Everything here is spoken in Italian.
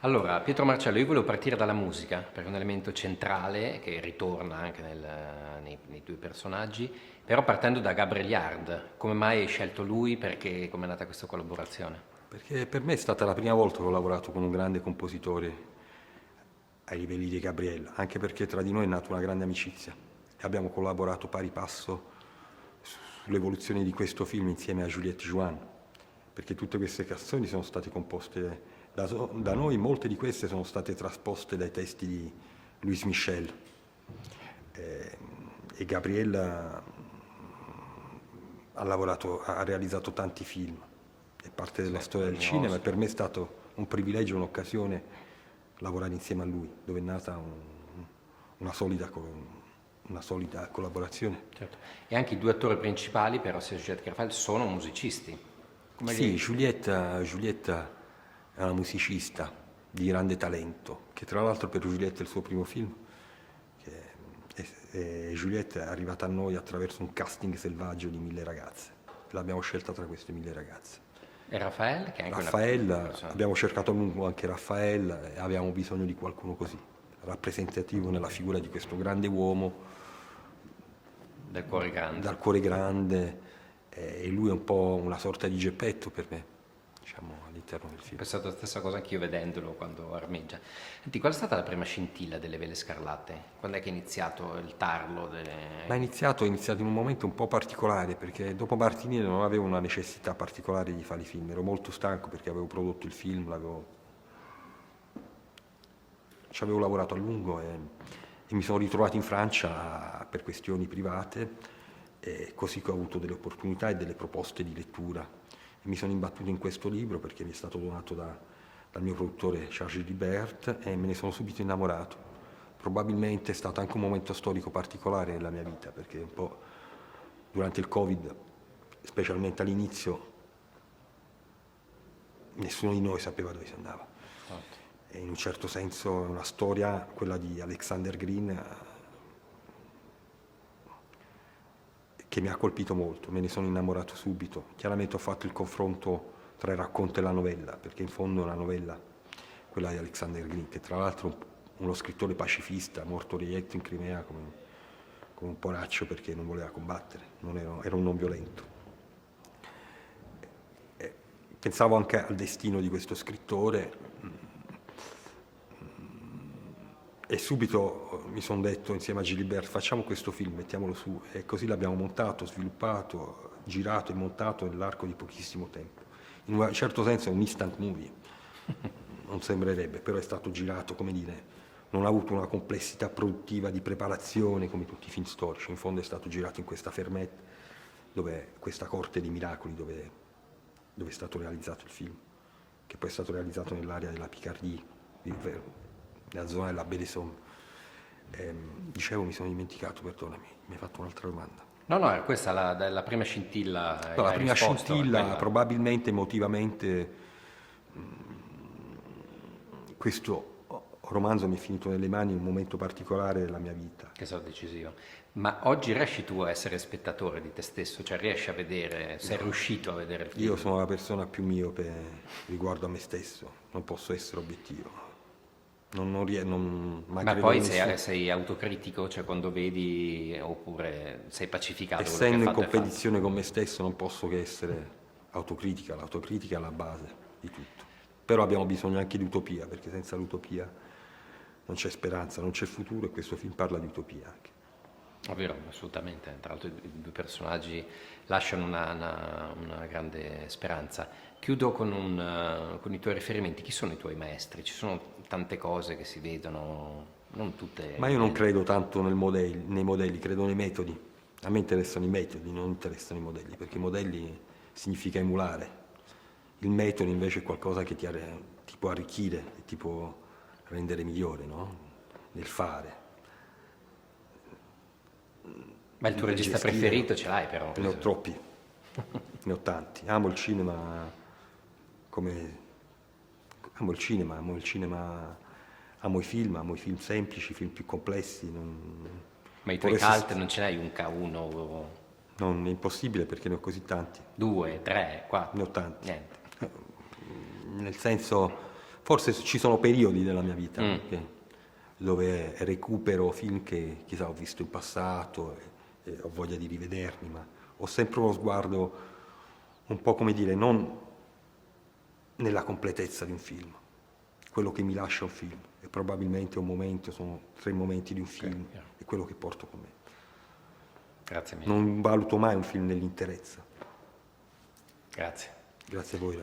Allora, Pietro Marcello, io volevo partire dalla musica, perché è un elemento centrale che ritorna anche nei tuoi personaggi, però partendo da Gabriel Yard, come mai hai scelto lui? Perché come è nata questa collaborazione? Perché per me è stata la prima volta che ho lavorato con un grande compositore ai livelli di Gabriel, anche perché tra di noi è nata una grande amicizia e abbiamo collaborato pari passo sull'evoluzione di questo film insieme a Juliette Join, perché tutte queste canzoni sono state composte da noi, molte di queste sono state trasposte dai testi di Louis Michel eh, e Gabriel ha realizzato tanti film, è parte della Sì, storia del premio cinema e Oscar. per me è stato un privilegio, un'occasione lavorare insieme a lui, dove è nata una solida, una solida collaborazione. Certo. E anche i due attori principali, però, sia Juliette che Raphael, sono musicisti. Come Sì, li... Giulietta è una musicista di grande talento, che tra l'altro per Giulietta è il suo primo film, e Giulietta è arrivata a noi attraverso un casting selvaggio di 1000 ragazze. L'abbiamo scelta tra queste 1000 ragazze. E Raphael, che è anche una Raffaella, persona abbiamo cercato a lungo anche Raffaella e avevamo bisogno di qualcuno così, rappresentativo nella figura di questo grande uomo del cuore grande. dal cuore grande e lui è un po' una sorta di Geppetto per me, diciamo, all'interno del Ho film. pensato la stessa cosa anch'io vedendolo quando armeggia. Senti, qual è stata la prima scintilla delle Vele Scarlatte? Quando è che è iniziato il tarlo Ma è iniziato in un momento un po' particolare perché dopo Martini non avevo una necessità particolare di fare i film, ero molto stanco perché avevo prodotto il film, ci avevo lavorato a lungo e mi sono ritrovato in Francia per questioni private e così che ho avuto delle opportunità e delle proposte di lettura. E mi sono imbattuto in questo libro perché mi è stato donato dal mio produttore Charles Gilbert e me ne sono subito innamorato. Probabilmente è stato anche un momento storico particolare nella mia vita perché un po' durante il Covid, specialmente all'inizio, nessuno di noi sapeva dove si andava. E in un certo senso è una storia, quella di Alexander Green, che mi ha colpito molto, me ne sono innamorato subito. Chiaramente ho fatto il confronto tra il racconto e la novella, perché in fondo è una novella, quella di Alexander Green, che tra l'altro è uno scrittore pacifista, morto reietto in Crimea come un poraccio perché non voleva combattere, era un non violento. Pensavo anche al destino di questo scrittore e subito mi sono detto insieme a Gilbert facciamo questo film, mettiamolo su e così l'abbiamo montato, sviluppato, girato e montato nell'arco di pochissimo tempo. In un certo senso è un instant movie, non sembrerebbe, però è stato girato, come dire, non ha avuto una complessità produttiva di preparazione come tutti i film storici, in fondo è stato girato in questa fermette, dove questa corte di miracoli dove è stato realizzato il film, che poi è stato realizzato nell'area della Picardie, nella zona della Baie de Somme. Dicevo, mi sono dimenticato, perdonami, mi hai fatto un'altra domanda. No, no, era questa la prima scintilla, No, la hai prima risposto a scintilla, quella. probabilmente emotivamente, questo romanzo mi è finito nelle mani in un momento particolare della mia vita. Che sarà decisivo. Ma oggi riesci tu a essere spettatore di te stesso? Cioè riesci a vedere, sei riuscito a vedere il Io film? sono la persona più miope riguardo a me stesso, non posso essere obiettivo. Ma Ma credo che poi nessuno. sei autocritico, cioè quando vedi, oppure sei pacificato, quello che è Essendo in fatto è fatto. competizione con me stesso non posso che essere autocritica, l'autocritica è la base di tutto. Però abbiamo bisogno anche di utopia, perché senza l'utopia non c'è speranza, non c'è futuro e questo film parla di utopia anche. È vero, assolutamente. Tra l'altro i due personaggi lasciano una grande speranza. Chiudo con i tuoi riferimenti. Chi sono i tuoi maestri? Ci sono tante cose che si vedono, non tutte Ma io non evidenti. credo tanto nei modelli, credo nei metodi. A me interessano i metodi, non interessano i modelli, perché i modelli significa emulare. Il metodo invece è qualcosa che ti può arricchire e ti può rendere migliore, no? Nel fare, Ma il tuo nel regista gestire. preferito ce l'hai però? Ne ho troppi, ne ho tanti. Come... amo il cinema, amo i film semplici, i film più complessi. Ma i tuoi Vorresti... cult non ce n'hai un K1, Non è impossibile perché ne ho così tanti, due, tre, ne quattro? ho tanti. Niente. Nel senso, Forse ci sono periodi della mia vita dove recupero film che chissà ho visto in passato e ho voglia di rivederli, ma ho sempre uno sguardo un po', come dire, non nella completezza di un film, quello che mi lascia un film, e probabilmente un momento, sono 3 momenti di un film, è quello che porto con me. Grazie mille. Non valuto mai un film nell'interezza. Grazie. Grazie a voi.